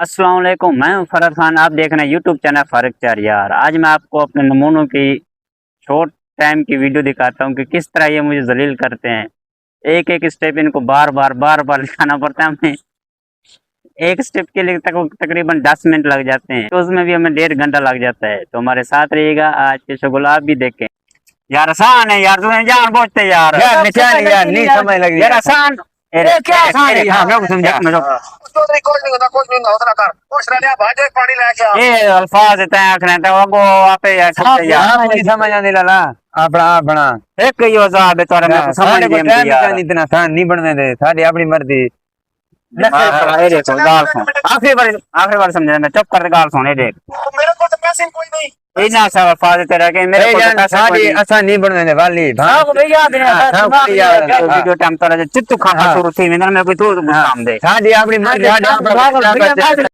अस्सलाम वालेकुम, मैं हूं फरद खान। आप देख रहे हैं यूट्यूब चैनल फारिक चार यार। आज मैं आपको अपने नमूनों की शॉर्ट टाइम की वीडियो दिखाता हूं कि किस तरह ये मुझे जलील करते हैं। एक एक स्टेप इनको बार बार दिखाना पड़ता है हमें। एक स्टेप के लिए तकरीबन 10 मिनट लग जाते हैं, तो उसमें भी हमें 1.5 घंटा लग जाता है। तो हमारे साथ रहिएगा, आज के शगुल आप भी देखें। यार आसान है यार, तुम्हें जान पहुंचते यार नहीं समझ लगी यार आसान। क्या आसान है? हाँ, मैं समझा उसको तो रिकॉर्ड नहीं होता, कुछ नहीं होता उतना कर। और श्रेया भाजे पानी लेके आ। ये अल्फाज इतने आखने तो वो आपे यार नहीं समझ आने लगा अपना अपना एक ही वजह है तोरे में समझ साढ़े को नहीं टाइम यार। इतना आसान नहीं बनने दे, साड़ी अपनी मर्जी। आखिरी बार समझा, मैं चुप कर गाल सुन। देख मेरे को तो पैसे कोई नहीं। इतना सब अल्फाज तेरा के मेरे को तो साड़ी आसान नहीं बनने दे वाली वीडियो टाइम तोरा चित्तू खाना शुरू थी मेरे को तो काम दे साड़ी अपनी मर्जी।